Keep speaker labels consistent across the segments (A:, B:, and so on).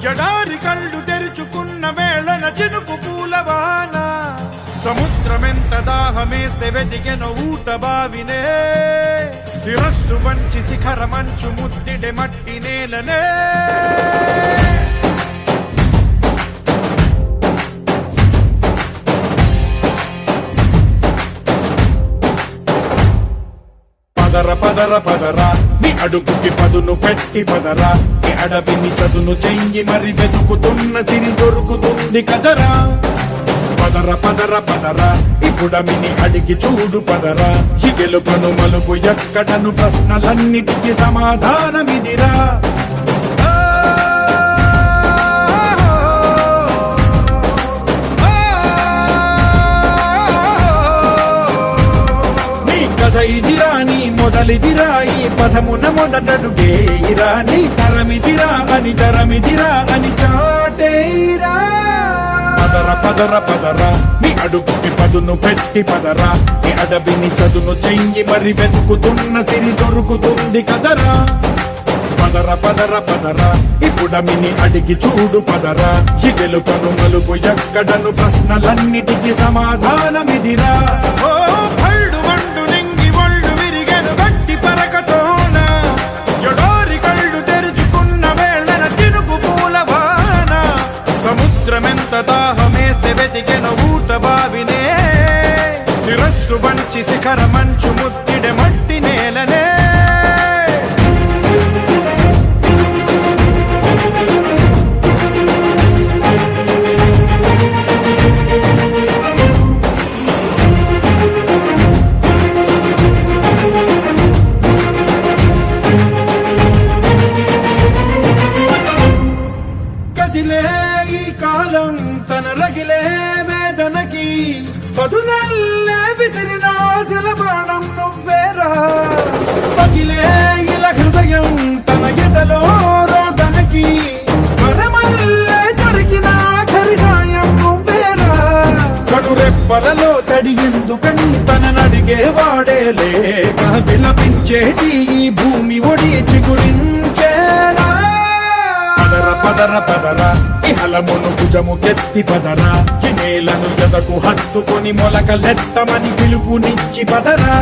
A: ఎడారి కళ్ళు తెరుచుకున్న వేళన చినుకు పూలవాన సముద్రమెంత దాహమేస్తే వెతికెన ఊట బావినే శిరస్సు వంచి శిఖర మంచు ముద్దిడే మట్టి నేలనే పదర పదర పదరా నీ అడుగుకి పదును పెట్టి పదరా నీ అడవిని చదును చెయ్యి మరి వెతుకుతున్న సిరి దొరుకుతుంది కదరా పదర పదర పదరా ఇప్పుడమిని అడిగి చూడు పదరా చిగెలుపను మలుపు ఎక్కడను ప్రశ్నలన్నిటికీ సమాధానమిదిరా ఇదిరా నీ మొదలిదిరా ఈ పదమున మొదటడుగేయిరా నీ తరమిదిరా అని చాటేరా పదర పదర పదరా నీ అడుగుకి పదును పెట్టి పదరా నీ అడవిని చదును చెయ్యి మరి వెతుకుతున్న సిరి దొరుకుతుంది కదరా పదర పదర పదరా ఇప్పుడమిని అడిగి చూడు పదరా చిగెలుపను మలుపు ఎక్కడను ప్రశ్నలన్నిటికీ సమాధానమిదిరా ఓ భళ్ళు వండు నింగి ఒళ్ళు విరిగెను గట్టి పరకతోన ఎడారి కళ్ళు తెరుచుకున్న వేళన చినుకు పూలవాన సముద్రమెంత దాహమేస్తే వెతికెన ఊట బావినే శిరస్సు వంచి శిఖర మంచు ముద్దిడే మట్టి నేలనే ఈ కాలం తన రగిలే వేదనకి పదునల్లే విసిరిన ఆశల బాణం నువ్వేరా పగిలే ఇలా హృదయం తన ఎదలో రోదనకి పరమల్లే దొరికిన ఆఖరి సాయం నువ్వేరా కడురెప్పలలో తడి ఎందుకని తననడిగే వాడే లేక విలపించేటి ఈ భూమి ఒడి చిగురించేరా పదర పదర పదరా ఇహలమును భుజము కెత్తి పదరా నేలను ఎదకు హత్తుకొని మొలకలెత్తమని పిలుపునిచ్చి పదరా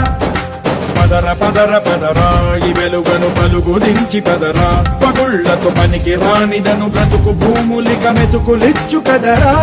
A: పదర పదర పదరా ఈ వెలుగను పలుగు దించి పదరా పగుళ్లతో పనికి రానిదను బ్రతుకు భూములిక మెతుకులిచ్చు కదరా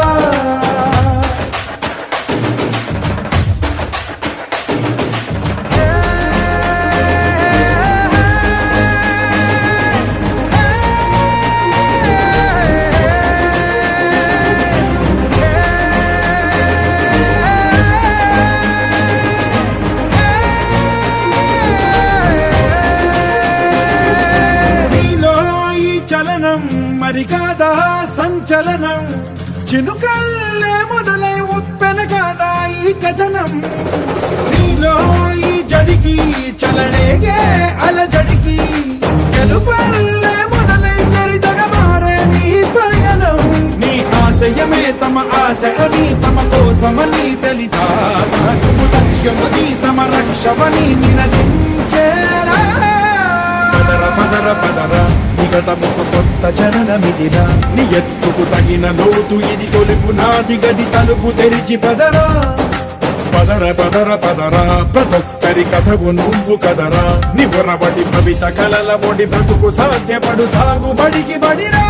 A: మరి కాదా సంచలనం చినుకల్లే మొదలై ఉప్పెన కాదా ఈ కథనం నీలో ఈ జడికి చలనేగే అలజడికి గెలుపల్లే మొదలై చరితగా మారే నీ పయనం నీ ఆశయమే తమ ఆశ అని తమ కోసమని తెలిసా లక్ష్యమని తమ రక్షమని నినదించేరా పదర పదర పదర నిగతముకు కొత్త జననమిదిరా నీ ఎత్తుకు తగిన లోతు ఇది తొలుపు నాది గది తలుపు తెరిచి పదరా పదర పదర పదరా ప్రతొక్కరి కథకు నువ్వు కదరా నివరబడి భవిత కలల ఒడి బ్రతుకు సాధ్యపడు సాగుబడికి బడిరా